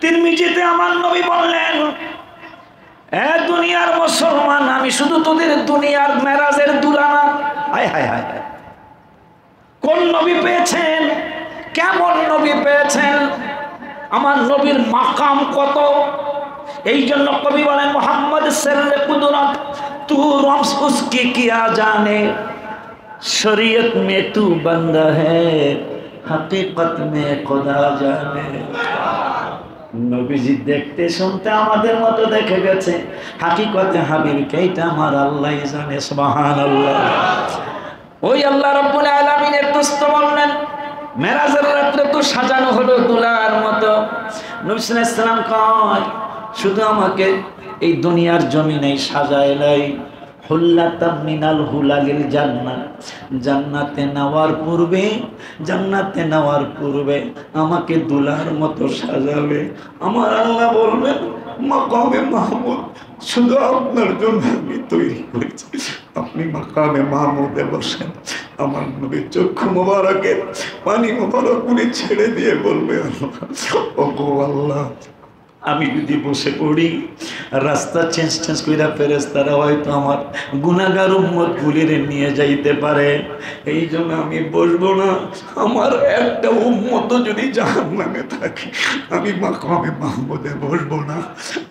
তিরমিজিতে আমার নবী বললেন, এ দুনিয়ার মুসলমান, আমি শুধু তোদের দুনিয়ার মেরাজের দুলানা। হায় হায় হায় হায়, কোন নবী পেয়েছেন, কেমন নবী পেয়েছেন, আমার নবীর মাকাম কত। এই জন্য কবি বলেন, মোহাম্মদ সেররে কুদরত তু রমস উসকি কিয়া জানে, শরীয়ত में तू बंदा है हकीकत में खुदा जाने। নবীজি দেখতে শুনতে আমাদের মতো দেখে গেছে, হাকিকতে হাবিবকে এটা আমার আল্লাহই জানে। সুবহানাল্লাহ। ওই আল্লাহ রাব্বুল আলামিনের দোস্ত বললেন, মেরাজের রাত্রে তো সাজানো হলো দুলার মতো। নবী সাল্লাল্লাহু আলাইহি সাল্লাম কয়, শুধু আমাকে এই দুনিয়ার জমিনেই সাজায় নাই, হুল্লাতাম মিনাল হুলালিল জান্নাত, জান্নাতে নেওয়ার পূর্বে আমাকে দুলার মতো সাজাবে। আমার আল্লাহ বলবেন, মাকামে মাহমুদ শুধু আপনার জন্য আমি তৈরি করেছি, আপনি মাকামে মাহমুদে বসেন। আমার নবীর চক্ষু মোবারকে পানি মোবারক উনি ছেড়ে দিয়ে বলবে, আল্লাহ আমি যদি বসে পড়ি, রাস্তা চেঞ্জ করে ফেরেশতারা হয়তো আমার গুনাহগার উম্মত গুলিরে নিয়ে যাইতে পারে, এই জন্য আমি বসবো না। আমার একটা উম্মত যদি জাহান্নামে থাকে, আমি মাকামে মাহমুদে বসবো না,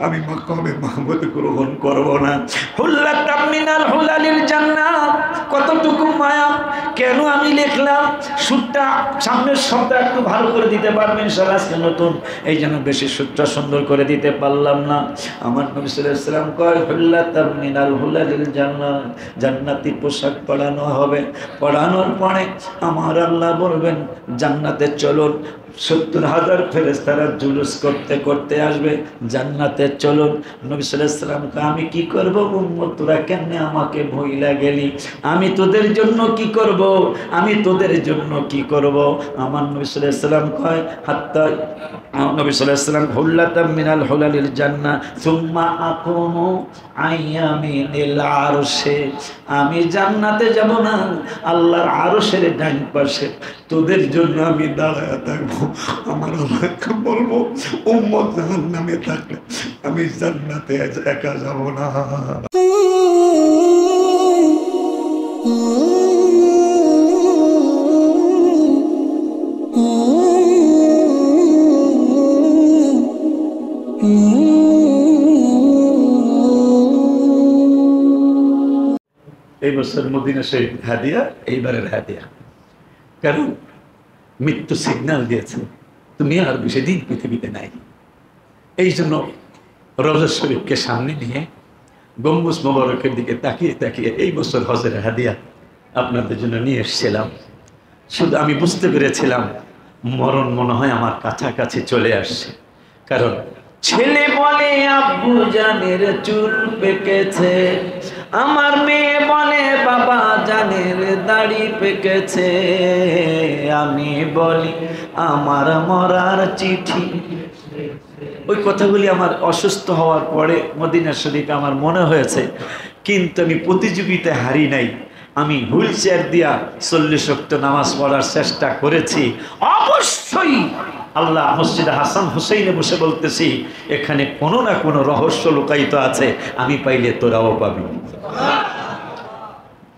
আমি মাকামে মাহমুদ গ্রহণ করবো না। হুল্লাতাম মিনাল হুলালিল জান্নাত, কতটুকু মায়া। কেন আমি লিখলাম, সুরটা সামনের শব্দ একটু ভালো করে দিতে পারবেন ইনশাআল্লাহ, আজকে নতুন, এই জন্য বেশি সুরটা সুন্দর করে দিতে পারলাম না। আমার নবী সাল্লাল্লাহু আলাইহি ওয়াসাল্লাম কয়, হুল্লাতাম মিনাল হুলালিল জান্নাত, জান্নাতি পোশাক পরানো হবে। পরানোর পরে আমার আল্লাহ বলবেন, জান্নাতে চলুন। 70,000 ফেরেশতারা জুলুস করতে করতে আসবে, জান্নাতে চলুন। নবী সাল্লাল্লাহু আলাইহি ওয়াসাল্লাম কয়, আমি কি করব উম্মত, তোরা কেমনে আমাকে ভুইলা গেলি, আমি তোদের জন্য কি করব, আমি তোদের জন্য কি করব। আমার নবী সাল্লাল্লাহু আলাইহি ওয়াসাল্লাম কয়, হাত্তা নবী সাল্লাল্লাহু আলাইহি ওয়াসাল্লাম, হুল্লাতাম মিনাল হুলালিল জান্নাহ সুম্মা আকুমু আইয়ামিনিল আরশে, আমি জান্নাতে যাব না, আল্লাহর আরশের ডান পাশে তোদের জন্য আমি দাঁড়ায় থাকবো। আমার আল্লাহকে বলবো, উম্মত জাহান্নামে থাকলে আমি জান্নাতে একা যাব না। এই বছর মদিনা শরীফ হাদিয়া, এইবারের হাদিয়া, কারণ মৃত্যু সিগন্যাল দিয়েছে, তুমি আর বেশি দিন পৃথিবীতে নাই। এই জন্য রওজা শরীফকে সামনে নিয়ে গম্বুজ মোবারকের দিকে তাকিয়ে তাকিয়ে এই বছর হজের হাদিয়া আপনাদের জন্য নিয়ে এসেছিলাম। শুধু আমি বুঝতে পেরেছিলাম মরণ মনে হয় আমার কাছাকাছি চলে আসছে, কারণ ছেলে বলে আব্বু জানের চুল পেকেছে, আমার মেয়ে বলে বাবা জানের দাড়ি পেকেছে, আমি বলি আমার মরার চিঠি। ওই কথাগুলি আমার অসুস্থ হওয়ার পরে মদিনা শরীফে আমার মনে হয়েছে, কিন্তু আমি প্রতিযোগিতায় হারি নাই। আমি হুইল চেয়ার দিয়া 40 ওয়াক্ত নামাজ পড়ার চেষ্টা করেছি। অবশ্যই আল্লাহ মসজিদে হাসান হুসাইনে বসে বলতেছি, এখানে কোনো না কোনো রহস্য লুকায়িত আছে, আমি পাইলে তোরাও পাবি।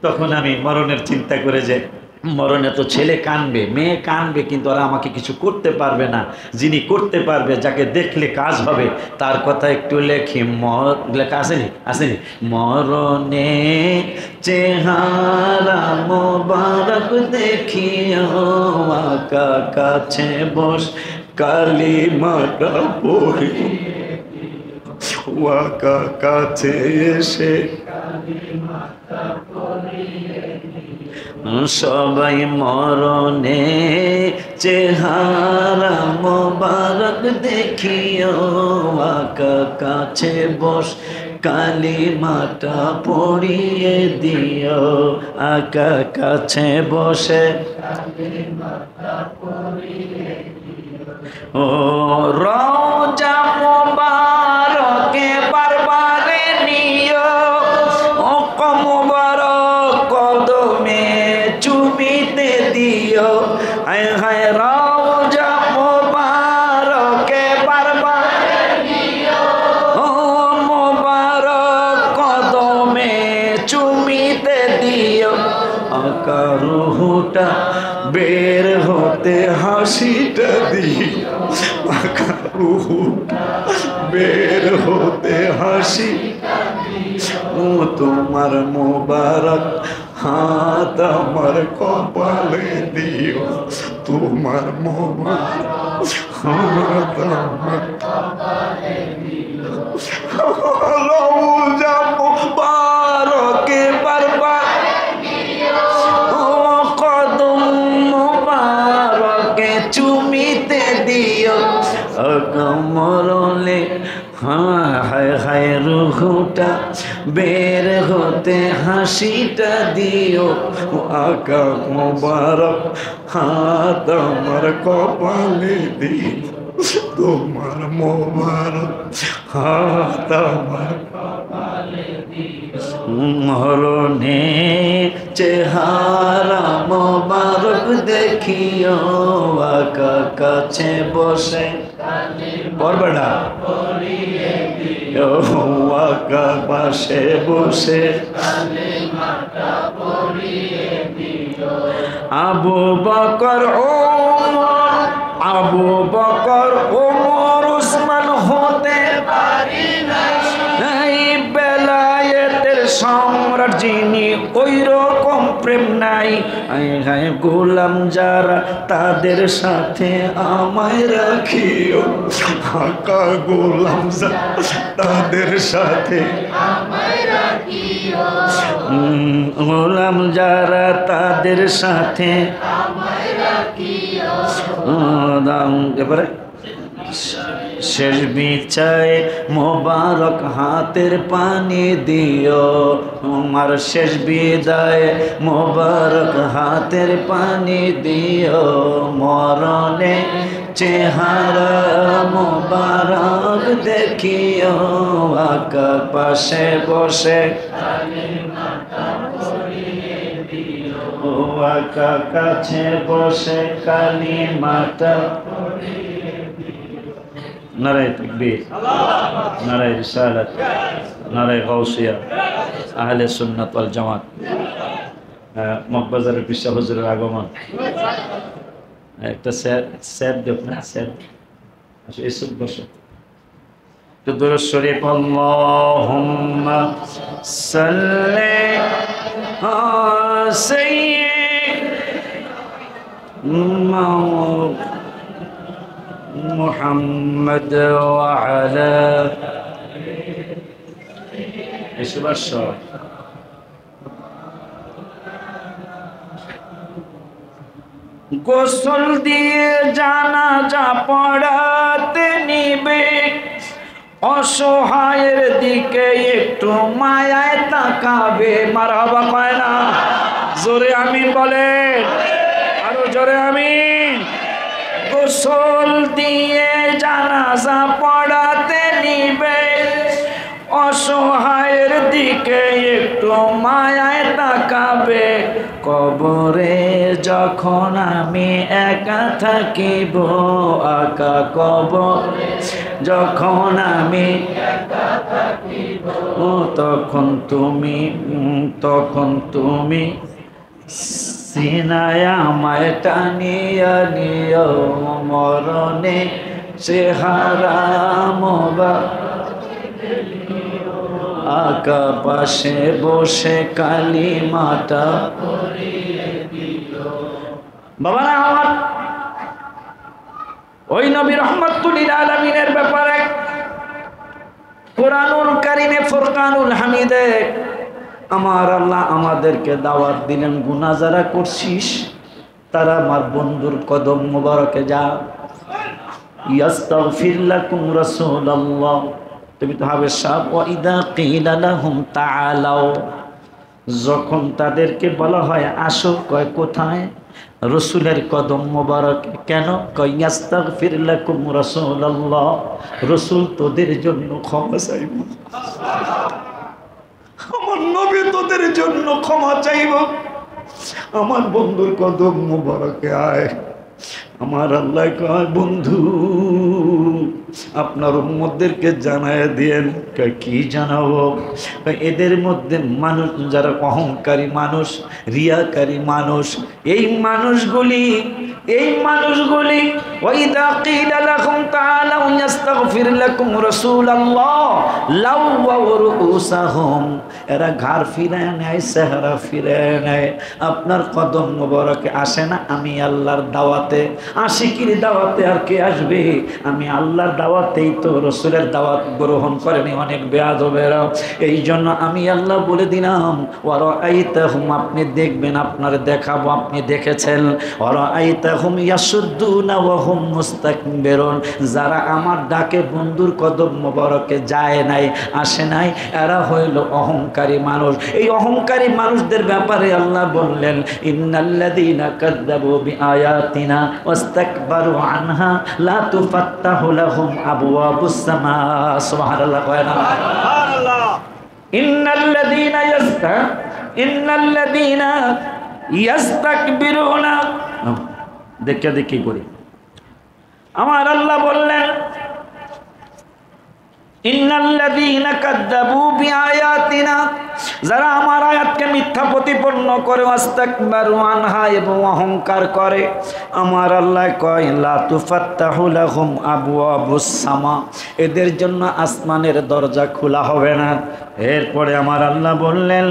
তখন আমি মরণের চিন্তা করে যে মরণে তো ছেলে কানবে, মেয়ে কানবে, কিন্তু ওরা আমাকে কিছু করতে পারবে না। যিনি করতে পারবে, যাকে দেখলে কাজ হবে, তার কথা একটু লেখি। লেখা আসেনি মরণে চেহারা মোবারক দেখিও, আকা কাছে বস কালিমাটা পড়ি, ওয়াকা কাছে এসে সবাই মরণে চেহারা মোবারক দেখিও, আকা কাছে বস কালিমাটা পড়িয়ে দিও, আকা কাছে বসে ও রওজা মোবারকে বারবারে নিও, ও মোবারক কদমে চুমিতে দিও, হায় হায় রওজা মোবারকে বারবার আকা রুহুটা বের হতে হাসিটা দিও, আকা রুহুটা বের হতে হাসি, ও তোমার মোবারক হাত আমার কপালে দিও, তোমার মোবারক হাত আমার কপালে দিও, রওজা মুবারকে বারবার ও কদম মুবারকে চুমিতে দিও, মরলে হায় হায় রুহুটা বের হতে হাসিটা দিও, আকা মোবারক হাত আমার কপালে দিও, তোমার মোবারক হাত আমার কপালে দিও, মরণে চেহারা মোবারক দেখিও, আকা কাছে বসে পড়বেটা আকা পাশে বসে আবু বকর ওমর, আবু বকর ওমর উসমান হতে পারি নাই, বেলায়েতের সম্রাট যিনি ওই রকম প্রেম নাই, গোলাম যারা তাদের সাথে আমায় রাখিও, আকা গোলাম তাদের সাথে আমায় রাখিও, গোলাম যারা তাদের সাথে আমায় রাখিও, এবারে শেষ বিছায় মোবারক হাতের পানি দিও, আমার শেষ বিদায় মোবারক হাতের পানি দিও, মরণে চেহারা মোবারক দেখিও, আকা পাশে বসে ও আকা কাছে বসে কালিমাটা, নারায়ে তাকবীর, নারায়ে রিসালাত, নারায়ে গাউসিয়া, আহলে সুন্নাত ওয়াল জামাত, মগবাজারের পিসা হুজুরের আগমন, একটা স্যার দেখ না, স্যার আচ্ছা এসব বসে তো দুরূদ শরীফ, আল্লাহুম্মা সাল্লি আলা সাইয়্যিদিনা মুহাম্মদ ওয়া আলা গোসল দিয়ে জানাজা পড়াতে নিবে, অসহায়ের দিকে একটু মায়ায় তাকাবে, মারহাবা কয় না, জোরে আমিন বলেন, আরো জোরে আমিন। গোসল দিয়ে জানাজা পড়াতে নিবে, অসহায়ের দিকে একটু মায়ায় তাকাবে, কবরে যখন আমি একা থাকিব, আকা কবরে যখন আমি একা থাকিব, তখন তুমি সিনায় আমায় টানিয়া নিও, মরণে চেহারা আকা পাশে বসে কালিমাটা বাবারা আমার ওই নবী রাহমাতুল লিল আলামিনের ব্যাপারে কোরআনুল কারীমে ফুরকানুল হামিদে আমার আল্লাহ আমাদেরকে দাওয়াত দিলেন, গুনাহ যারা করছিস তারা আমার বন্ধুর কদম মোবারকে যা, ইয়াস্তাগফির লাকুম রাসূলুল্লাহ, তুমি তো হবে সাব, ওয়া ইদা কিলা লাহুম তাআলাও, যখন তাদেরকে বলা হয় আসো, কয় কোথায়, রসুলের কদম মোবারকে, কেন, কয় ইয়াস্তাগফির লাকুম রাসূলুল্লাহ, রসুল তোদের জন্য ক্ষমা চাইব, আমার নবী তোদের জন্য ক্ষমা চাইব, আমার বন্ধুর কদম মোবারকে আয়। আমার আল্লাহ কয় বন্ধু আপনার উম্মতদেরকে জানায় দিয়েন। কি জানাবো? এদের মধ্যে মানুষ যারা অহংকারী মানুষ, রিয়াকারী মানুষ, এই মানুষগুলি ওয়াইদা কিলা লাকুম তাআলাউ ইস্তাগফির লাকুম রাসূলুল্লাহ লাওয়াউ রুউসাহুম, এরা ঘাড় ফিরায় নেয়, চেহারা ফিরায় নেয়। আপনার কদম মোবারকে আসে না? আমি আল্লাহর দাওয়াতে, আশিকির দাওয়াতে আর কে আসবে? আমি আল্লাহর দাওয়াতেই তো রসুলের দাওয়াত গ্রহণ করেনি অনেক বেয়াদবেরা। এই জন্য আমি আল্লাহ বলে দিলাম, ওয়ারাআইতাহুম, আপনি দেখবেন, আপনার দেখাবো, আপনি দেখেছেন। ওয়ারাআইতাহুম ইয়াসুদ্দুনা ওয়া হুম মুস্তাকবিরুন, যারা আমার ডাকে বন্ধুর কদম মোবারকে যায় নাই, আসে নাই, এরা হইল অহংকারী মানুষ। এই অহংকারী মানুষদের ব্যাপারে আল্লাহ বললেন, ইন্নাল্লাযীনা কাযযাবু বিআয়াতিনা ওয়াস্তাকবারু আনহা লা তুফাত্তাহু লাহুম আবওয়াবুস সামা। সুবহানাল্লাহ, কয় না সুবহানাল্লাহ। ইন্নাল্লাযীনা ইয়াস্তাকবিরুনা, দেখি করি। আমার আল্লাহ বললেন, ইন্নাল্লাযীনা কাযযাবু বিআয়াতিনা, যারা আমার আয়াতকে মিথ্যা প্রতিপন্ন করে, ওয়াস্তাকবারু আনহা, এবং অহংকার করে, আমার আল্লাহ কয় লা তুফাত্তাহু লাহুম আবওয়াবুস সামা, এদের জন্য আসমানের দরজা খোলা হবে না। এরপরে আমার আল্লাহ বললেন,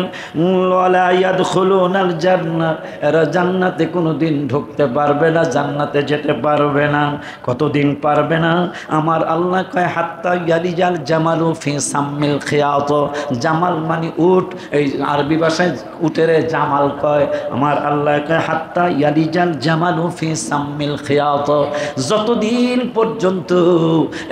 ওয়ালা ইয়াদখুলুনাল জান্নাহ, এরা জান্নাতে কোনোদিন ঢুকতে পারবে না, জান্নাতে যেতে পারবে না। কতদিন পারবে না? আমার আল্লাহ কয় হাত্তা ইয়ালিজাল জামালু ফি সাম্মিল খিয়াত, জামাল মানে উট, এই আরবি ভাষায় উটের জামাল কয়। আমার আল্লাহ কয় হাত্তা ইয়ালিজাল জামালু ফি সাম্মিল খিয়াত, যতদিন পর্যন্ত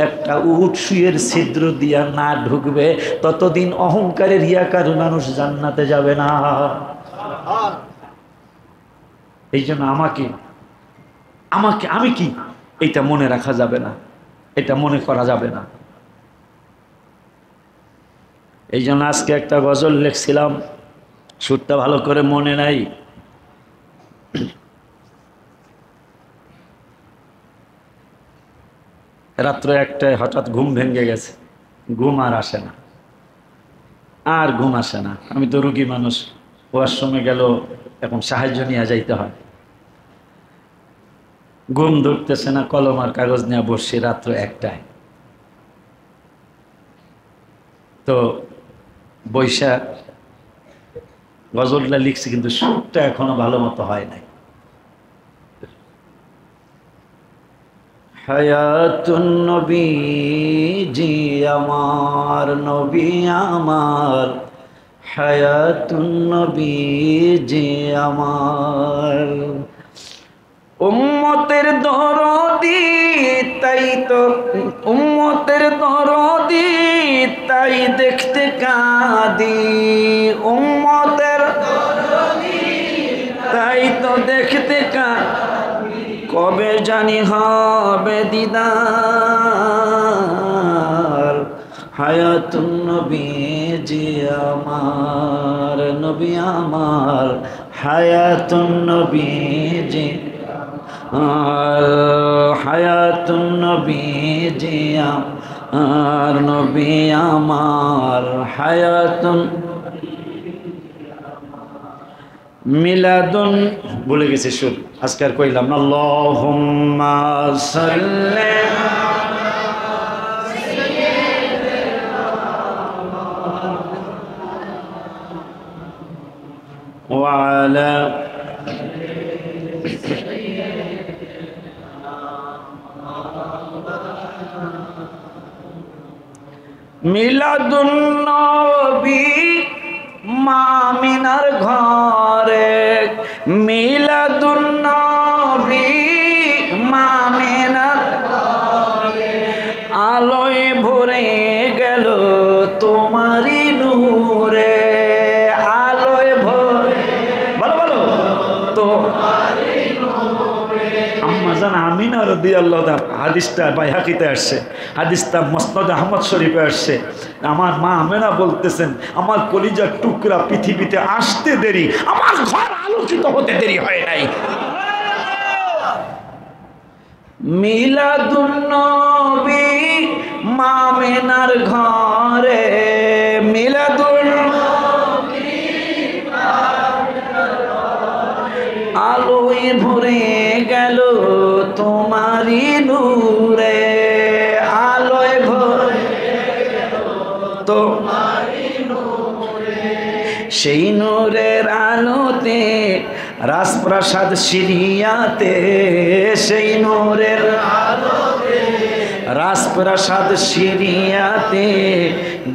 একটা উট সুয়ের ছিদ্র দিয়া না ঢুকবে, ততদিন অহংকারে রিয়াকার মানুষ জান্নাতে যাবে না। এই জন্য আমি কি, এটা মনে রাখা যাবে না, এটা মনে করা যাবে না। এই জন্য আজকে একটা গজল লিখছিলাম, সুরটা ভালো করে মনে নাই। রাত্র একটায় হঠাৎ ঘুম ভেঙে গেছে, ঘুম আর আসে না, আর ঘুম আসে না। আমি তো রুগী মানুষ, ওয়াশরুমে গেল এখন সাহায্য নিয়ে যাইতে হয়, ঘুম ধরতেছে না, কলম আর কাগজ নিয়ে বসছি রাত্র একটায়। তো বৈশা গজলটা লিখছি, কিন্তু সুরটা এখনো ভালো মতো হয় নাই। হায়াতুন নবীজি আমার, নবী আমার, হায়াতুন নবীজি আমার, উম্মতের দরদি তাই তো, উম্মতের দরদি তাই দেখতে কাঁদি, উম্মতের দরদি তাই তো দেখতে কাঁদি, কবে জানি হবে দিদার, হায়াতুন নবীজি আমার, নবী আমার, হায়াতুন নবীজি আর, হায়াতুন নবীজি আর, নবী আমার, হায়াতুন মিলাদুন, ভুলে গেছি সুর, আজকে আর কইলাম না। আল্লাহুম্মা সাল্লি ওয়া আলা মিলাদুন নবী মামিনার ঘরে, মিলাদুন নবী মামিনার ঘরে, আলোয় ভরে গেল তোমারি নূরে, আলোয় ভরে, বলো বলো তোমারি নূরে। আম্মা জান আমিনা রাদিয়াল্লাহু তাআলা, হাদিসটা বাইহাকিতে আসছে, হাদিসটা মুসনাদ আহমদ শরীফে আসছে। আমার মা আমেনা বলতেছেন, আমার কলিজার টুকরা পৃথিবীতে আসতে দেরি, আমার ঘর আলোকিত হতে দেরি হয় নাই। মিলাদুন নবী আমেনার ঘরে মিলাদুল আলোয় ভরে গেল তোমারি নূরে, আলোয় ভরে তোমারি নূরে, সেই নূরের আলোতে রাজপ্রাসাদ সিরিয়াতে, সেই নূরের আলোতে রাজপ্রাসাদ সিরিয়াতে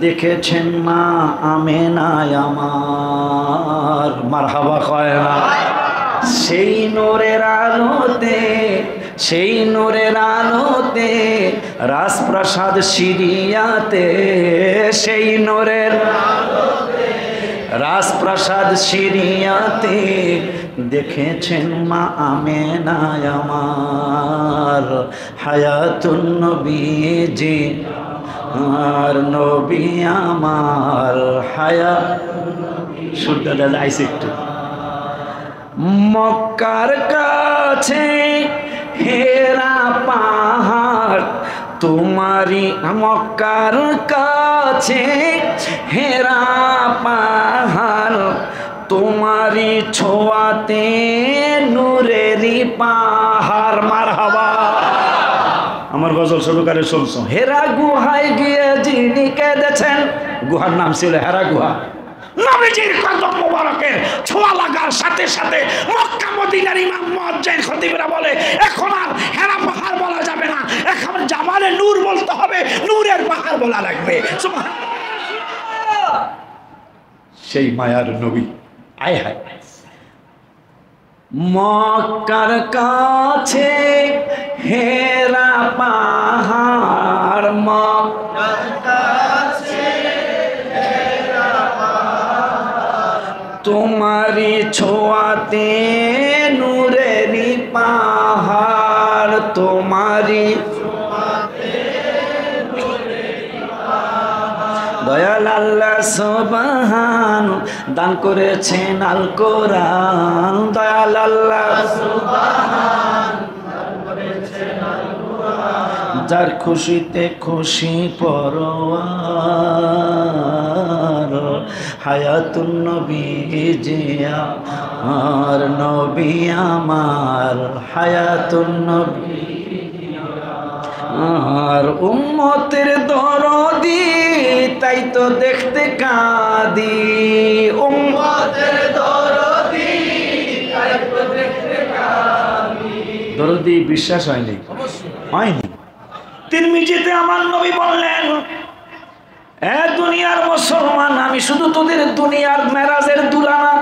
দেখেছেন মা আমেনায় আমার, মারহাবা কয় না। সেই নূরের আলোতে, সেই নূরের আলোতে রাজপ্রাসাদ সিরিয়াতে, সেই নূরের আলোতে রাজপ্রাসাদ সিরিয়াতে দেখেছেন মা আমেনায় আমার, হায়াতুন নবী জি আর নবী আমার, হায়াত শুদ্ধটা আইছে একটু। মক্কার কাছে হেরা পাহাড় তোমারি, মক্কার কাছে হেরা পাহাড় তোমারি ছোঁয়াতে নূরেরি পাহাড়, মারহাবা। আমার গজল সরকারে শুনছো। হেরা গুহায় গিয়ে যিনি কেঁদেছেন, গুহার নাম ছিল হেরা গুহা, নবীজির কদম মোবারকের ছোঁয়া লাগার সাথে সাথে মক্কা মদিনার ইমাম মুয়াজ্জিন খতিবরা বলে এখন আর হেরা পাহাড় বলা যাবে না, এখন জামালে নূর বলতে হবে, নূরের পাহাড় বলা লাগবে। সুবহানাল্লাহ। সেই মায়ার নবী, আয় হায়। মক্কার কাছে হেরা পাহাড়, মক্কার কাছে তোমারি ছোঁয়াতে নূরেরি পাহাড়, তোমারি দয়াল আল্লাহ সুবহান দান করেছেন আল কোরআন, দয়াল আল্লাহ সুবহান দান করেছেন আল কোরআন, যার খুশিতে খুশি পরওয়ার, হায়াতুন নবী জিয়া আর নবী আমার, হায়াতুন নবী আর উম্মতের দরদি, তাই তো দেখতে কাঁদি, উম্মতের দরদি, তাই তো দেখতে কাঁদি। দরদি বিশ্বাস হয়নি? হয়নি। তিরমিজিতে আমার নবী বললেন, এ দুনিয়ার মুসলমান, আমি শুধু তোদের দুনিয়ার মেরাজের দুলানা।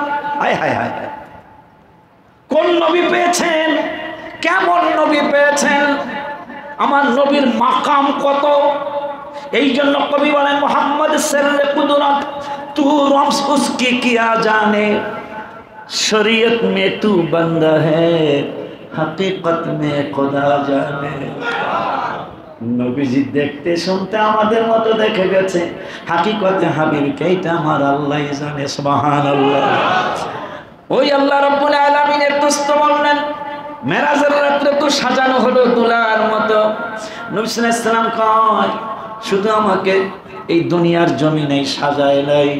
হায় হায় হায়, কোন নবী পেয়েছেন, কেমন নবী পেয়েছেন, আমার নবীর মাকাম কত। এই জন্য কবি বলেন, মোহাম্মদ সেররে কুদরত তু রমস উসকি কিয়া জানে, শরীয়ত মে তু বন্দা হ্যায়, হकीकत में खुदा जाने। নবীজি দেখতে শুনতে আমাদের মতো দেখে গেছে, হাকিকতে হাবিবকে এটা আমার আল্লাহ জানে। সুবহানাল্লাহ। ওই আল্লাহ রাব্বুল আলামিনের দোস্ত বললেন, মেরাজের রাত্রে তো সাজানো হলো দুলার মতো। নবী সাল্লাল্লাহু আলাইহি সাল্লাম কয়, শুধু আমাকে এই দুনিয়ার জমিনেই সাজায় নাই,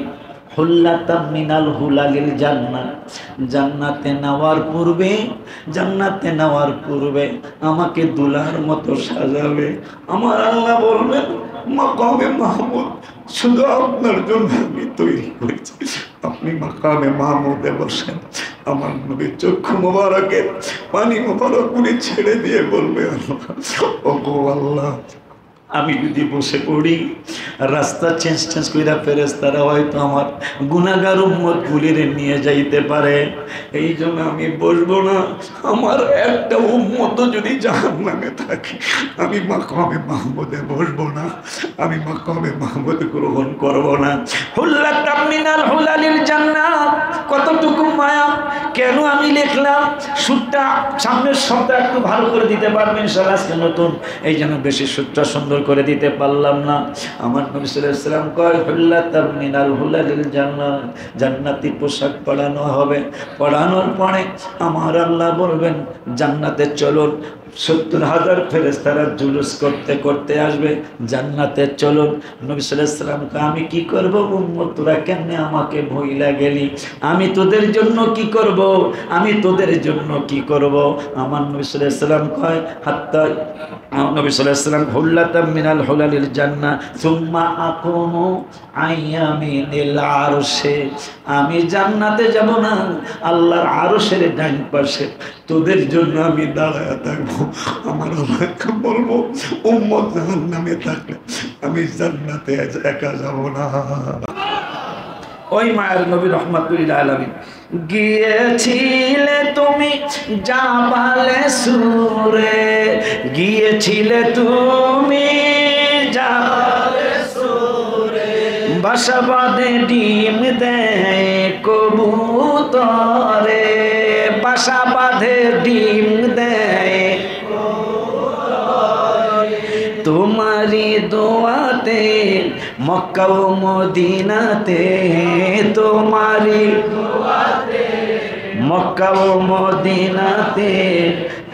হুল্লাতাম মিনাল হুলালিল জান্নাত, জান্নাতে নেওয়ার পূর্বে, জান্নাতে নেওয়ার পূর্বে আমাকে দুলার মতো সাজাবে। আমার আল্লাহ বলবেন, মাকামে মাহমুদ শুধু আপনার জন্য আমি তৈরি করেছি, আপনি মাকামে মাহমুদে বসেন। আমার নবীর চক্ষু মোবারকের পানি মোবারক উনি ছেড়ে দিয়ে বলবে, ওগো আল্লাহ, আমি যদি বসে পড়ি, রাস্তা চেঞ্জ কইরা ফেরেশতারা হয়তো আমার গুনাহগার উম্মত গুলিরে নিয়ে যাইতে পারে, এই জন্য আমি বসবো না। আমার একটা উম্মত যদি জাহান্নামে থাকে, আমি মাকামে মাহমুদে বসবো না, আমি মাকামে মাহমুদ গ্রহণ করব না। হুল্লাতাম মিনাল হুলালিল জান্নাত, কতটুকু মায়া। কেন আমি লিখলাম সুরটা, সামনের শব্দ একটু ভালো করে দিতে পারবেন ইনশাআল্লাহ, আজকে নতুন, এই জন্য বেশি সুরটা সুন্দর করে দিতে পারলাম না। আমার নবী সাল্লাল্লাহু আলাইহি সাল্লাম কয়, হুল্লাতাম মিনাল হুলালিল জান্নাত, জান্নাতি পোশাক পরানো হবে। পরানোর পরে আমার আল্লাহ বলবেন, জান্নাতে চলুন। 70,000 ফেরেশতারা জুলুস করতে করতে আসবে জান্নাতে। চলুন, নবী সাল্লাল্লাহু আলাইহি ওয়াসাল্লাম কয় আমি কি করব উম্মত, তোরা কেমনে আমাকে ভুইলা গেলি, আমি তোদের জন্য কি করব, আমি তোদের জন্য কি করব। আমার নবী সাল্লাল্লাহু আলাইহি ওয়াসাল্লাম কয় হাত্তা নবী সাল্লাল্লাহু আলাইহি ওয়াসাল্লাম হুল্লাতাম মিনাল হুলালিল জান্নাহ সুম্মা আকুমু আইয়ামিনিল আরশে, আমি জান্নাতে যাব না, আল্লাহর আরশের ডান পাশে তোদের জন্য আমি দাঁড়ায় থাকবো। আমার আল্লাহকে বলবো উম্মত জাহান্নামে থাকলে আমি জান্নাতে একা যাব না। ওই মায়ের নবী রহমাতুল্লাহ আলামিন, গিয়েছিলে তুমি জাবালে সুরে, গিয়েছিলে তুমি জাবালে সুরে, বাসা বাঁধে ডিম দেয় কবুতরে, বাসা বাঁধে ডিম দেয় তোমারি দোয়াতে মক্কা ও মদিনাতে, তোমারি দোয়াতে মক্কা ও মদিনাতে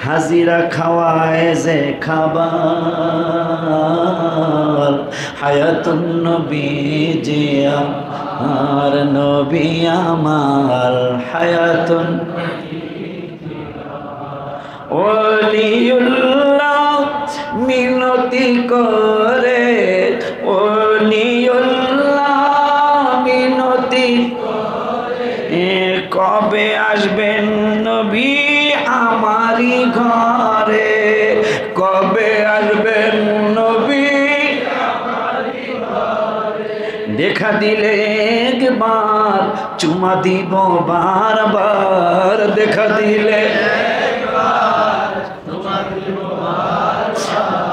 হাজিরা খাওয়ায় যে খাবার, হায়াতুন নবী যে আমার নবী আমার, হায়াতুন ওলিউল্লাহ মিনতি করে, ওলিউল্লাহ মিনতি করে, কবে আসবেন নবী আমারি ঘরে, কবে আসবেন নবী আমারি ঘরে, দেখা দিলে একবার চুমা দিব বারবার, দেখা দিলে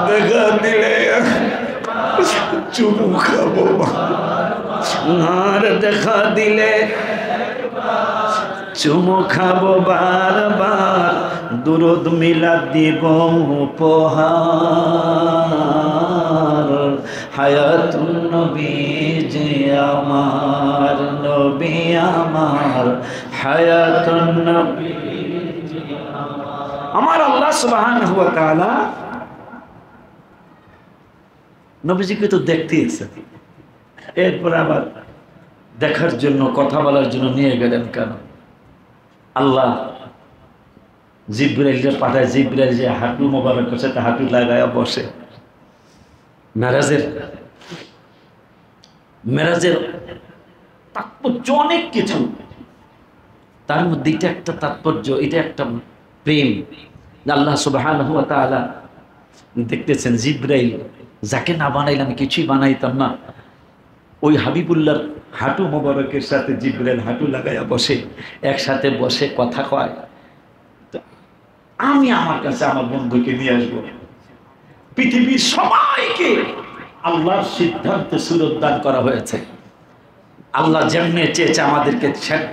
দেখা দিলে চুমু খাবো, আর দেখা দিলে চুমু খাবো বারবার, দুরুদ মিলাদ দিব উপহার, হায়াতুন নবী যে আমার নবী আমার, হায়াতুন নবী আমার। আল্লাহ সুবহানাহু ওয়া তাআলা নবীজিকে তো দেখতে এসেছেন, এরপর আবার দেখার জন্য কথা বলার জন্য নিয়ে গেলেন কেন? আল্লাহ জিবরাইলকে পাঠায়, জিবরাইল যে হাঁটু মোবারকের সাথে হাঁটু লাগায় বসে। মেরাজের তাৎপর্য অনেক কিছু, তার মধ্যে এটা একটা তাৎপর্য, এটা একটা প্রেম। আল্লাহ সুবহানাহু ওয়া তাআলা দেখতেছেন জিবরাইল যাকে না বানাইলে আমি কিছুই বানাইতাম না, ওই হাবিবুল্লাহর হাঁটু মোবারকের সাথে জিবরাইল হাঁটু লাগাইয়া বসে, একসাথে বসে কথা কয়। আমি আমার কাছে আমার বন্ধুকে নিয়ে আসবো। পৃথিবীর সবাইকে আল্লাহর সিদ্ধান্তে সুরত দান করা হয়েছে। আল্লাহ যেমনি চেয়েছে আমাদেরকে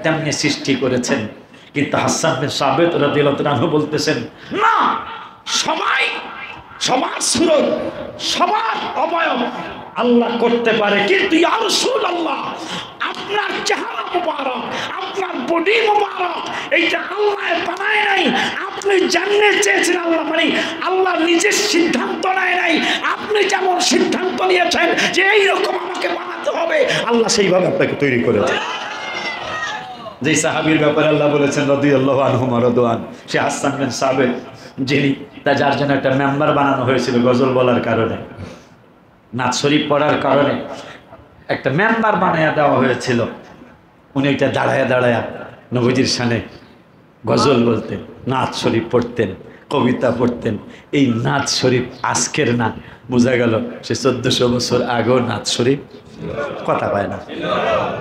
তেমনি সৃষ্টি করেছেন, কিন্তু হাসান বিন সাবিত রাদিয়াল্লাহু আনহু বলতেছেন না, সবাই সবার সুরত সবার অবয়ব আল্লাহ করতে পারে, কিন্তু ইয়া রাসূলুল্লাহ আপনার চেহারা মুবারক, আপনার বডি মুবারক, এইটা আল্লাহ বানায় নাই, আপনি জানতে চেয়েছেন আল্লাহ মানে আল্লাহ নিজের সিদ্ধান্ত নেয় নাই। আপনি যেমন সিদ্ধান্ত নিয়েছেন যে এইরকম আমাকে বানাতে হবে, আল্লাহ সেইভাবে আপনাকে তৈরি করেছে। যে সাহাবীর ব্যাপারে আল্লাহ বলেছেন রাদিয়াল্লাহু আনহু মারদওয়ান, সে হাসান বিন সাবিত, যিনি তা যার জন্য একটা মেম্বার বানানো হয়েছিল গজল বলার কারণে, নাত শরীফ পড়ার কারণে একটা মেম্বার বানাইয়া দেওয়া হয়েছিল। উনি এটা দাঁড়ায়া দাঁড়ায়া নবীজির সামনে গজল বলতেন, নাত শরীফ পড়তেন, কবিতা পড়তেন। এই নাত শরীফ আজকের না, বোঝা গেল সে 1400 বছর আগেও নাত শরীফ কথা পায় না।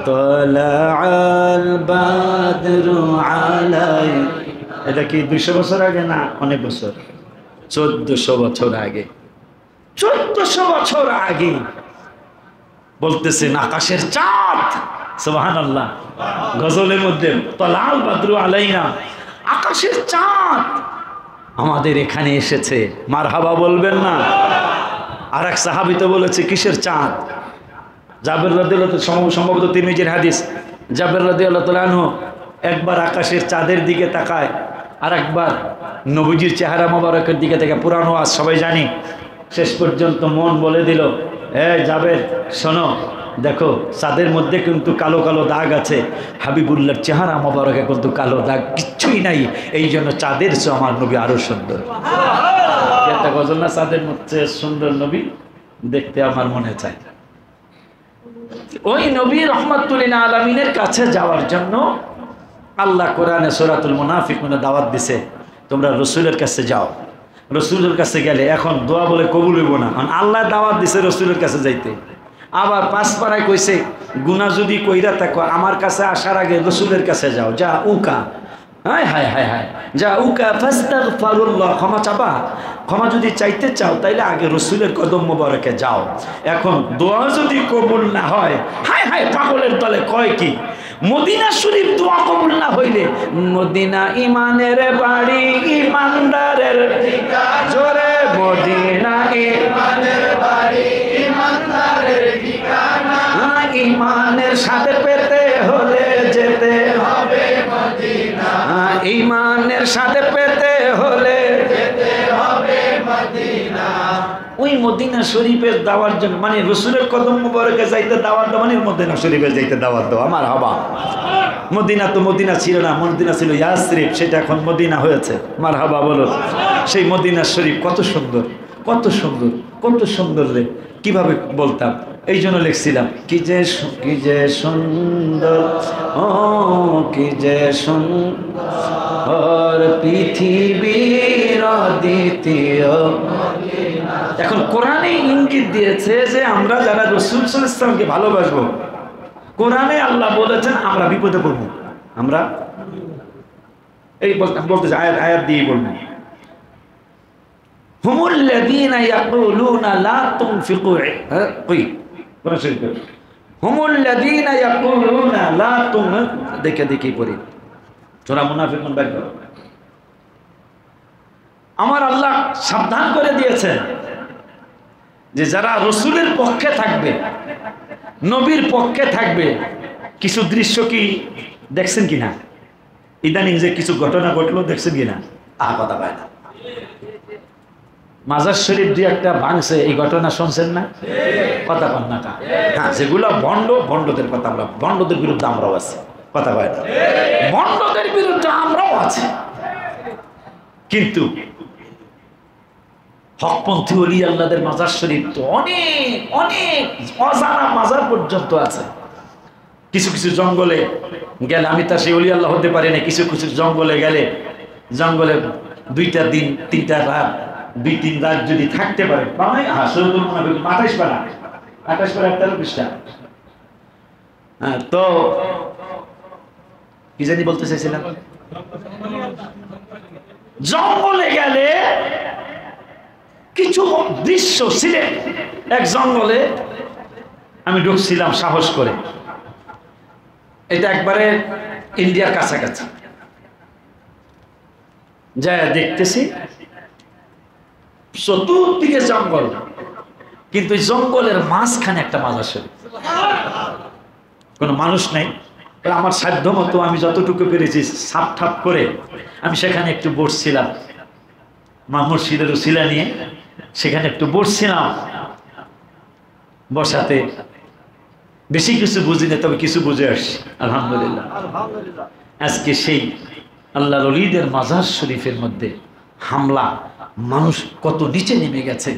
তলাআল বাদরু আলাই, এটা কি 200 বছর আগে না অনেক বছর? 1400 বছর আগে, 1400 বছর আগে বলতেছেন আকাশের চাঁদ, সুবহানাল্লাহ। গজলের মধ্যে তলাআল বাদরু আলাইনা, আকাশের চাঁদ আমাদের এখানে এসেছে, মারহাবা বলবেন না? আর এক সাহাবী তো বলেছে কিসের চাঁদ? জাবের রাদিয়াল্লাহু তাআলা, সম্ভবত তিরমিজির হাদিস, জাবের রাদিয়াল্লাহু তাআলা আনহু একবার আকাশের চাঁদের দিকে তাকায়, আর একবার নবীজির চেহারা মোবারকের দিকে থেকে পুরানো আজ সবাই জানি, শেষ পর্যন্ত মন বলে দিল, যাবে শোনো, দেখো চাঁদের মধ্যে কিন্তু কালো কালো দাগ আছে, হাবিবুল্লাহর চেহারা মোবারকে কিন্তু কালো দাগ কিচ্ছুই নাই, এই জন্য চাঁদের চেয়ে আমার নবী আরো সুন্দর। একটা গজল না, চাঁদের মধ্যে সুন্দর নবী দেখতে আমার মনে চায়। ওই নবী রহমাতুল আলামিনের কাছে যাওয়ার জন্য আল্লাহ কোরআনে সূরাতুল মুনাফিকুনে দাওয়াত দিছে, তোমরা রসুলের কাছে যাও। রসুলের কাছে গেলে এখন দোয়া বলে কবুল হইব না, কারণ আল্লাহ দাওয়াত দিছে রসুলের কাছে যাইতে। আবার পাঁচ পাড়ায় কইছে, গুনাহ যদি কইরা থাকো আমার কাছে আসার আগে রসুলের কাছে যাও, যা উকা, হায় হায় হায় হায়, যা উকা ফাস্তাগফিরুল্লাহ, ক্ষমা চাবা, ক্ষমা যদি চাইতে চাও তাইলে আগে রসুলের কদম মোবারকে যাও। এখন দোয়া যদি কবুল না হয়, হায় হায় পাগলের দলে কয় কি, মদিনা শরীফ দোয়া কবুল না হইলে, মদিনা ইমানের বাড়ি ইমানদারের ঠিকানা, জোরে মদিনা ইমানের বাড়ি ইমানদারের ঠিকানা, ইমানের সাথে পেতে হলে যেতে হবে মদিনা, ইমানের সাথে পেতে হলে যেতে হবে মদিনা। ওই মদিনা শরীফের দাওয়ার জন্য, মানে রসুলের কদম মোবারকে যাইতে দাওয়াত দাও, মানে মদিনা শরীফে যাইতে দাওয়াত দাও। আমার হাবা, মদিনা তো মদিনা ছিল না, মদিনা ছিল ইয়াসরিব, সেটা এখন মদিনা হয়েছে। আমার হাবা বলো, সেই মদিনা শরীফ কত সুন্দর, কত সুন্দর, কত সুন্দর রে, কিভাবে বলতাম, এই জন্য লিখছিলাম, কি যে সুন্দর, ও কি যে সুন্দর পৃথিবীর দ্বিতীয়। এখন কোরআনে ইঙ্গিত দিয়েছে যে আমরা যারা রাসূল সাল্লাল্লাহু আলাইহি ওয়াসাল্লামকে ভালোবাসবো, কোরআনে আল্লাহ বলেছেন আমরা বিপদে পড়বো। আমরা এই বলতেছে, আয়াত দিয়ে বলবো, হুমুল্লাযীনা ইয়াকুলুনা লা তুনফিকু, কই কোরআন শরীফে, হুমুল্লাযীনা ইয়াকুলুনা লা তুন, দেখে পড়ি সূরা মুনাফিকুন বাইর করো। আমার আল্লাহ সাবধান করে দিয়েছেন যে যারা রসুলের পক্ষে থাকবে, নবীর পক্ষে থাকবে, কিছু দৃশ্য কি দেখছেন কিনা, ইদানিং যে কিছু ঘটনা ঘটলো দেখছেন কিনা, কথা পায় না, মাজার শরীফ দুই একটা ভাঙছে, এই ঘটনা শুনছেন না, কথা পান না কা, হ্যাঁ যেগুলো ভণ্ডদের কথা, আমরা ভণ্ডদের বিরুদ্ধে আমরাও আছি, কথা পায় না, ভণ্ডদের বিরুদ্ধে আমরাও আছি, কিন্তু হকপন্থী ওলি আল্লাহদের মাজার শরীফ তো অনেক অনেক অজানা মাজার পর্যন্ত আছে। কিছু কিছু জঙ্গলে গেলে, আমি তার সেই ওলি আল্লাহ হতে পারি না, কিছু কিছু জঙ্গলে গেলে, জঙ্গলে 2টা দিন 3টা রাত, 2-3 রাত যদি থাকতে পারে, 28 পারা 13 পৃষ্ঠা, তো কি জানি বলতে চাইছিলাম, জঙ্গলে গেলে কিছু দৃশ্য ছিলেন। এক জঙ্গলে আমি ঢুকছিলাম সাহস করে, এটা একবারে ইন্ডিয়ার কাছাকাছি, যা দেখতেছি চতুর্দিকে জঙ্গল, কিন্তু জঙ্গলের মাঝখানে একটা মাজার শরীফ, কোনো মানুষ নাই। আমার সাধ্য মতো আমি যতটুকু পেরেছি সাপ ঠাপ করে আমি সেখানে একটু বসছিলাম, মুর্শিদের উসিলা নিয়ে সেখানে একটু বসছিলাম। বসাতে বেশি কিছু বুঝি না, তবে কিছু বুঝে আসছি, আলহামদুলিল্লাহ। আজকে সেই আল্লাহর ওলিদের মাজার শরীফের মধ্যে হামলা, মানুষ কত নিচে নেমে গেছে,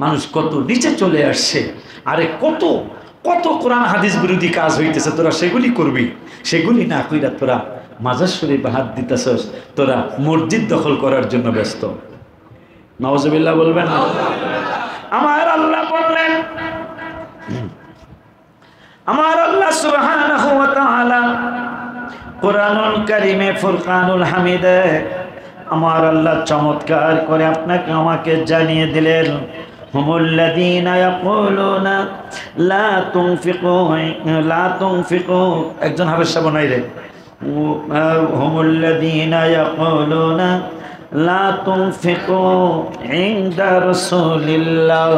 মানুষ কত নিচে চলে আসছে, আরে কত কত কোরআন হাদিস বিরোধী কাজ হইতেছে, তোরা সেগুলি করবি, সেগুলি না কইরা তোরা মাজার শরীফে হাত দিতেছস, তোরা মসজিদ দখল করার জন্য ব্যস্ত। নাউজুবিল্লাহ বলবেন না? আমার আল্লাহ বললেন, আমার আল্লাহ সুবহানাহু ওয়া তাআলা কোরআনুল কারীমে ফুরকানুল হামিদে আমার আল্লাহ চমৎকার করে আপনাকে আমাকে জানিয়ে দিলেন, হুমুল্লাযীনা ইয়াকুলুনা লা তুনফিকু, একজন হাফেজ সাহেব নাই রে, হুমুল্লাযীনা ইয়াকুলুনা লা তুনফিকু ইনদা রাসূলিল্লাহ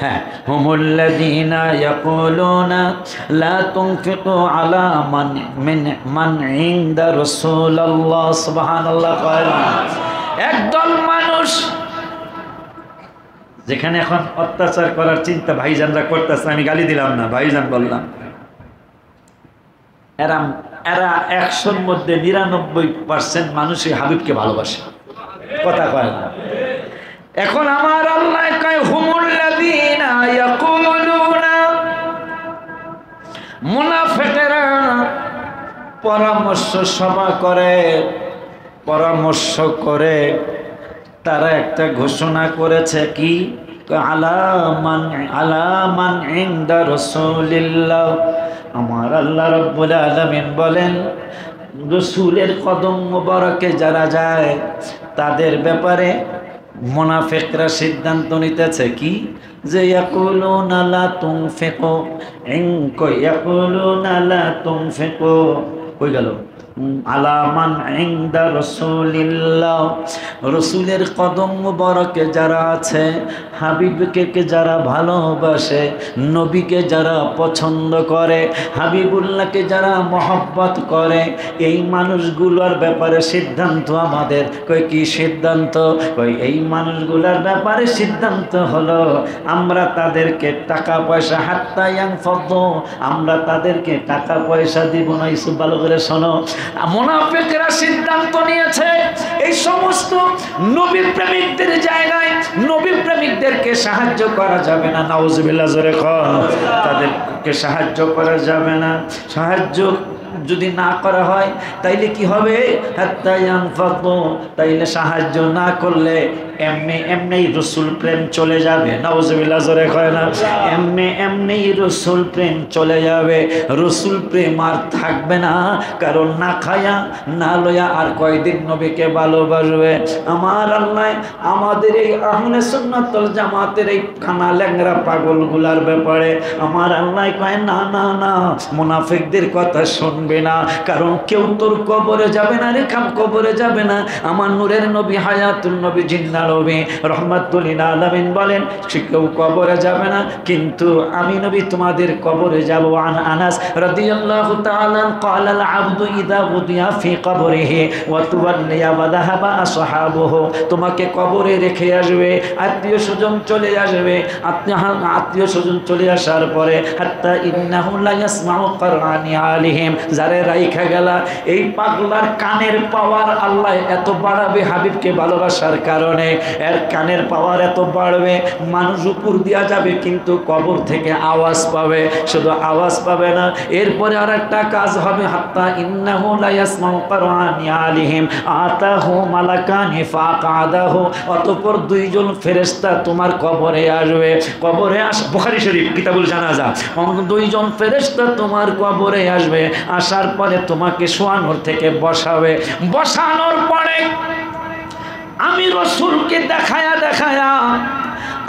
হ্যাঁ, হুমুল্লাযীনা ইয়াকুলুনা লা তুনফিকু আলা মান ইনদা রাসূলুল্লাহ, সুবহানাল্লাহ। একদল মানুষ যেখানে এখন অত্যাচার করার চিন্তা ভাইজানরা করতেছে, আমি গালি দিলাম না, ভাইজান বললাম, এরা 100-র মধ্যে 99% মানুষই হাবিবকে ভালোবাসে, কথা কয় না। এখন আমার আল্লাহ কয় হুমুল্লাযীনা ইয়াকুলুনা, মুনাফিকরা পরামর্শ সভা করে, পরামর্শ করে তারা একটা ঘোষণা করেছে কি, আলামান ইনদা রাসূলিল্লাহ। আমার আল্লাহ রাব্বুল আলামিন বলেন রাসূলের কদম মোবারকে যারা যায় তাদের ব্যাপারে মুনাফিকরা সিদ্ধান্ত নিতেছে কি, যে ইয়াকুলুনা লা তুনফিকু ইয়াকুলুনা লা তুনফিকু, কই গেল, আলামান ইনদা রাসূলিল্লাহ, রাসূলের কদম মুবারকে যারা আছে, হাবিবকে যারা ভালোবাসে, নবীকে যারা পছন্দ করে, হাবিবুল্লাহকে যারা মহব্বত করে, এই মানুষগুলোর ব্যাপারে সিদ্ধান্ত আমাদের। কই কি সিদ্ধান্ত? কই এই মানুষগুলোর ব্যাপারে সিদ্ধান্ত হলো আমরা তাদেরকে টাকা পয়সা হাত্তা ইয়ানফাদু, আমরা তাদেরকে টাকা পয়সা দিব না। ইসু ভালো করে শোনো, মুনাফিকরা সিদ্ধান্ত নিয়েছে এই সমস্ত নবী প্রেমিকদের জায়গায় নবী প্রেমিকদেরকে সাহায্য করা যাবে না। নাউজুবিল্লাহ, জোরে কর। তাদেরকে সাহায্য করা যাবে না। সাহায্য যদি না করা হয় তাইলে কি হবে, হাত্তা ইয়ানফাদু, তাইলে সাহায্য না করলে এমনি রসুল প্রেম চলে যাবে। নাউজুবিল্লাহ, জোরে কয় না। এমনি রসুল প্রেম চলে যাবে, রসুল প্রেম আর থাকবে না। কারণ না খায়া না লয়া আর কয়দিন নবীকে ভালোবাসবে। আমার আল্লাহ আমাদের এই আহলে সুন্নাত ওয়াল জামাতের এই কানা ল্যাংরা পাগলগুলার ব্যাপারে আমার আল্লাহ কয় না না না, মুনাফিকদের কথা শুনবে না। কারণ কেউ তোর কবরে যাবে না রে, খাম কবরে যাবে না। আমার নূরের নবী হায়াতুন নবী জিন্নাহ নবী রহমাতুল লিল আলামিন বলেন কেউ কবরে যাবে না, কিন্তু আমি নবী তোমাদের কবরে যাব। আন আনাস রাদিয়াল্লাহু তাআলা قال العبد اذا وضع في قبره وتولى وذهب اصحابه, তোমাকে কবরে রেখে আসবে, আত্মীয় স্বজন চলে আসবে, আত্মীয় স্বজন চলে আসার পরে হাত্তা ইন্নাহু লা ইয়াসমাউ কুরআনি আলিহিম, যারে রাইখা গেলা এই পাগলার কানের পাওয়ার আল্লাহ এত বাড়াবে হাবিবকে ভালোবাসার কারণে। এর কানের পাওয়ার এত বাড়বে, মানুষ উপর দিয়া যাবে কিন্তু কবর থেকে আওয়াজ পাবে। শুধু আওয়াজ পাবে না, এরপরে আর একটা কাজ হবে, হাত্তা ইন্নাহু লা ইয়াসমাউ কুরআনি আলিহিম আতাহু মালাকানি ফাকাদাহু, অতঃপর দুইজন ফেরেশতা তোমার কবরে আসবে। কবরে বুখারী শরীফ কিতাবুল জানাজা, দুইজন ফেরেশতা তোমার কবরে আসবে, আসার পরে তোমাকে শোয়ানোর থেকে বসাবে। বসানোর পরে আমি রসুলকে দেখায়া দেখায়া,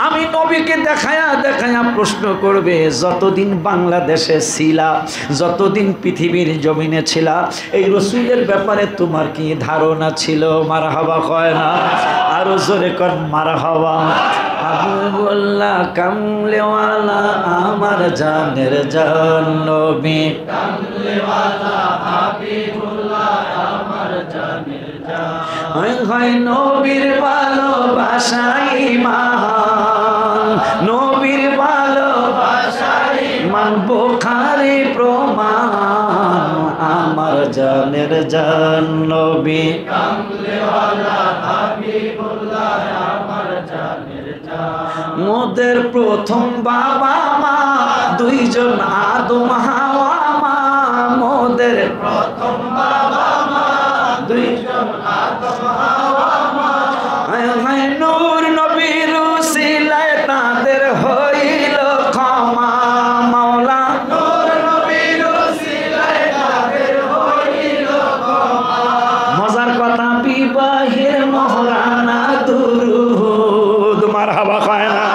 আমি নবীকে দেখায়া দেখায়া প্রশ্ন করবে, যতদিন বাংলাদেশে ছিলা, যতদিন পৃথিবীর জমিনে ছিলা, এই রসুলের ব্যাপারে তোমার কি ধারণা ছিল? মারহাবা কয় না? আরো জোরে কর মারহাবা। হাবিবুল্লাহ কামলেওয়ালা আমার জানের জান নবী, কামলেওয়ালা হাবিবুল্লাহ আমার জানের জান, হয় নবীর ভালোবাসাই মান, নবীর ভালোবাসাই মান, বুখারী প্রমাণ আমার জানের জান নবী, কামলেওয়ালা হাবিবুল্লাহ আমার জানের জান। মোদের প্রথম বাবা মা দুইজন আদম হাওয়া মা, মোদের প্রথম বাবা মা দুইজন আদম হাওয়া মা, নূর নবীর উসিলায় তাদের হইল ক্ষমা। মাওলা নূর নবীর উসিলায় তাদের হইল ক্ষমা। মজার কথা, বিবাহের মহরানা দুরুদ, মারহাবা কয় না?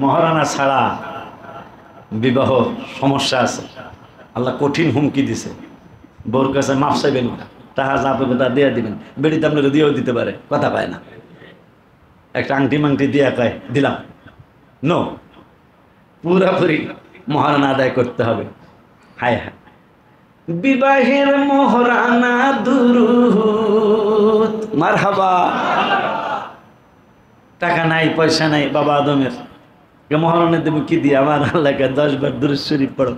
মহারানা ছাড়া বিবাহ সমস্যা আছে। আল্লাহ কঠিন হুমকি দিছে, বউর কাছে মাফ চাইবেন না, টাকা যা পাবে তা দিয়ে দিবেন, বেড়িতে আপনাকে দিয়েও দিতে পারে, কথা পায় না। একটা আংটি মাংটি দিয়ে কয় দিলাম, নো, পুরাপুরি মহারানা আদায় করতে হবে। হায় হায়, বিবাহের মহারানা দুরুদ মারহাবা। টাকা নাই পয়সা নাই বাবা আদমের, মহারানা দেব কি দিয়ে? আমার আল্লাহকে 10 বার দুরূদ শরীফ পড়ো।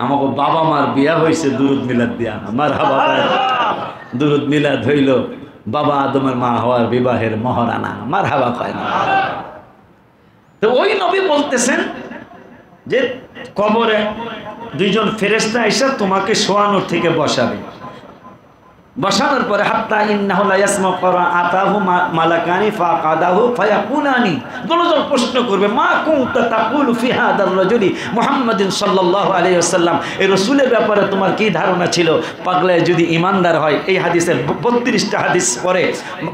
আমাকে বাবা মার বিয়া হয়েছে দুরুদ মিলাদ দিয়া, মারহাবা। দুরুদ মিলাদ হইল বাবা আদমের মা হওয়ার বিবাহের মহারানা, মারহাবা পায় না। তো ওই নবী বলতেছেন যে কবরে 2 জন ফেরেশতা এসে তোমাকে শোয়ানোর থেকে বসাবে, বসানোর পরে হাত্তা ইন্নাহু লা ইয়াসমা ক্রাআতাহু মালাকানি ফাকাদাহু ফায়াকুলানি, দুজন প্রশ্ন করবে মা কুনতা তাকুলু ফি হাদার রাজুলি মুহাম্মাদিন সাল্লাল্লাহু আলাইহি ওয়াসাল্লাম, এই রাসূলের ব্যাপারে তোমার কি ধারণা ছিল? পাগলায় যদি ইমানদার হয়, এই হাদিসের 32টা হাদিস পরে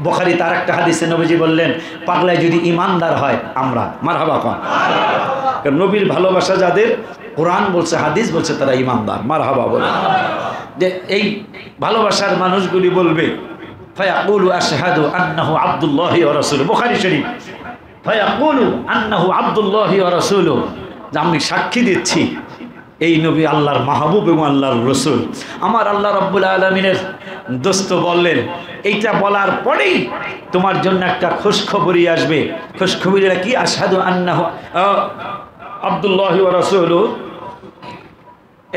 বুখারীতে আরেকটা হাদিসে নবীজি বললেন পাগলায় যদি ইমানদার হয় আমরা, মারহাবা কোন। কারণ নবীর ভালোবাসা যাদের, কোরআন বলছে হাদিস বলছে তারা ইমানদার, মারহাবা বলে। যে এই ভালোবাসার মানুষগুলি বলবে ফায়াকুলু আশহাদু আন্নাহু আব্দুল্লাহি ওয়া রাসূলুহু, বুখারী শরীফ, ফায়াকুলু আন্নাহু আব্দুল্লাহি ওয়া রাসূলুহু, যে আমি সাক্ষী দিচ্ছি এই নবী আল্লাহর মাহবুব এবং আল্লাহর রসুল। আমার আল্লাহ রাব্বুল আলামিনের দোস্ত বললেন এইটা বলার পরেই তোমার জন্য একটা খুশখবরি আসবে। খুশখবরিটা কি? আশহাদু আন্নাহু আব্দুল্লাহি ওয়া রাসূলুহু।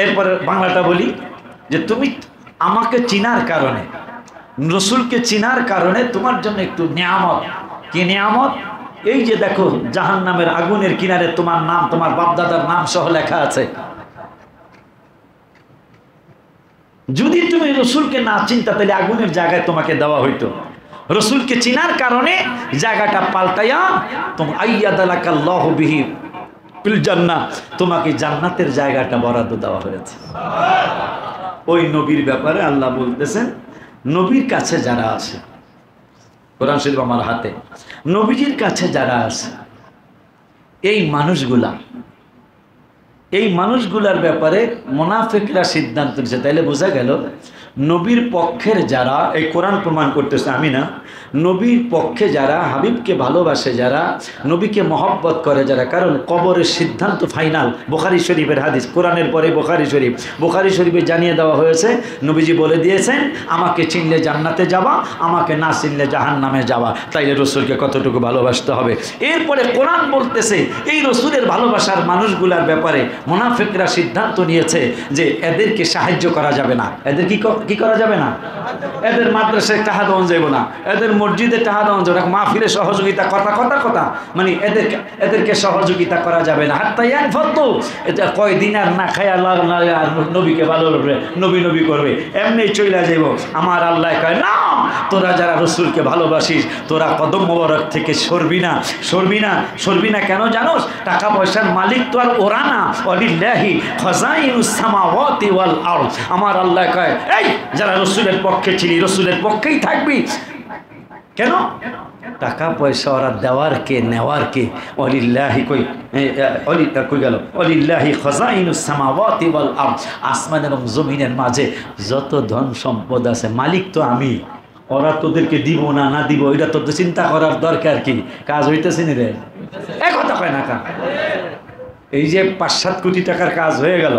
এরপরে বাংলাটা বলি যে তুমি আমাকে চিনার কারণে, রসুলকে চিনার কারণে তোমার জন্য একটু নিয়ামত। কি নিয়ামত? এই যে দেখো জাহান্নামের আগুনের কিনারে তোমার নাম, তোমার বাপদাদার নাম সহ লেখা আছে। যদি তুমি রসুলকে না চিনতা তাহলে আগুনের জায়গায় তোমাকে দেওয়া হইতো। রসুলকে চিনার কারণে জায়গাটা পাল্টাইয়া তোমার আইয়াদালাকাল্লাহু বিহি ফিল জান্নাহ, তোমাকে জান্নাতের জায়গাটা বরাদ্দ দেওয়া হয়েছে। ওই নবীর ব্যাপারে আল্লাহ বলতেছেন নবীর কাছে যারা আছে, কোরআন শরীফ আমার হাতে, নবীজির কাছে যারা আছে এই মানুষগুলার ব্যাপারে মুনাফিকরা সিদ্ধান্ত নিয়েছে। তাইলে বোঝা গেল নবীর পক্ষের যারা, এই কোরআন প্রমাণ করতেছে আমি না, নবীর পক্ষে যারা, হাবিবকে ভালোবাসে যারা, নবীকে মহব্বত করে যারা, কারণ কবরের সিদ্ধান্ত ফাইনাল। বুখারী শরীফের হাদিস, কোরআনের পরে বুখারী শরীফ, বুখারী শরীফে জানিয়ে দেওয়া হয়েছে নবীজি বলে দিয়েছেন আমাকে চিনলে জান্নাতে যাবা, আমাকে না চিনলে জাহান্নামে যাবা। তাইলে রসুলকে কতটুকু ভালোবাসতে হবে। এরপরে কোরআন বলতেছে এই রসুলের ভালোবাসার মানুষগুলার ব্যাপারে মুনাফিকরা সিদ্ধান্ত নিয়েছে যে এদেরকে সাহায্য করা যাবে না। এদের কি করা যাবে না? এদের মাদ্রাসায় টাকা দেওয়া যাবে না, এদের মসজিদে টাকা দেওয়া যাবে না, মাহফিলে সহযোগিতা কথা মানে এদেরকে সহযোগিতা করা যাবে না। হাত্তা ইয়ানফাদু, এটা কয়দিন আর না খায়া নবীকে ভালো নবী করবে, এমনি চইলা যাইব। আমার আল্লাহ কয় না, তোরা যারা রসুলকে ভালোবাসিস তোরা কদম মোবারক থেকে সরবি না। কেন জানোস? টাকা পয়সার মালিক তো আর ওরা না, ওয়ালিল্লাহি খাযাইনুস সামাওয়াতি ওয়াল আরদ। আমার আল্লাহ কয় এই যারা রসুলের পক্ষে ছিলি রসুলের পক্ষেই থাকবি। কেন? টাকা পয়সা ওরা দেওয়ার কে নেওয়ার কে? ওয়ালিল্লাহি কই গেল, ওয়ালিল্লাহি খাযাইনুস সামাওয়াতি ওয়াল আরদ, আসমান এবং জমিনের মাঝে যত ধন সম্পদ আছে মালিক তো আমি। ওরা তোদেরকে দিব না দিব এটা তোদের চিন্তা করার দরকার কি? কাজ হইতেছে নি রে? এক কথা কয় না কা? এই যে 5-7 কোটি টাকার কাজ হয়ে গেল,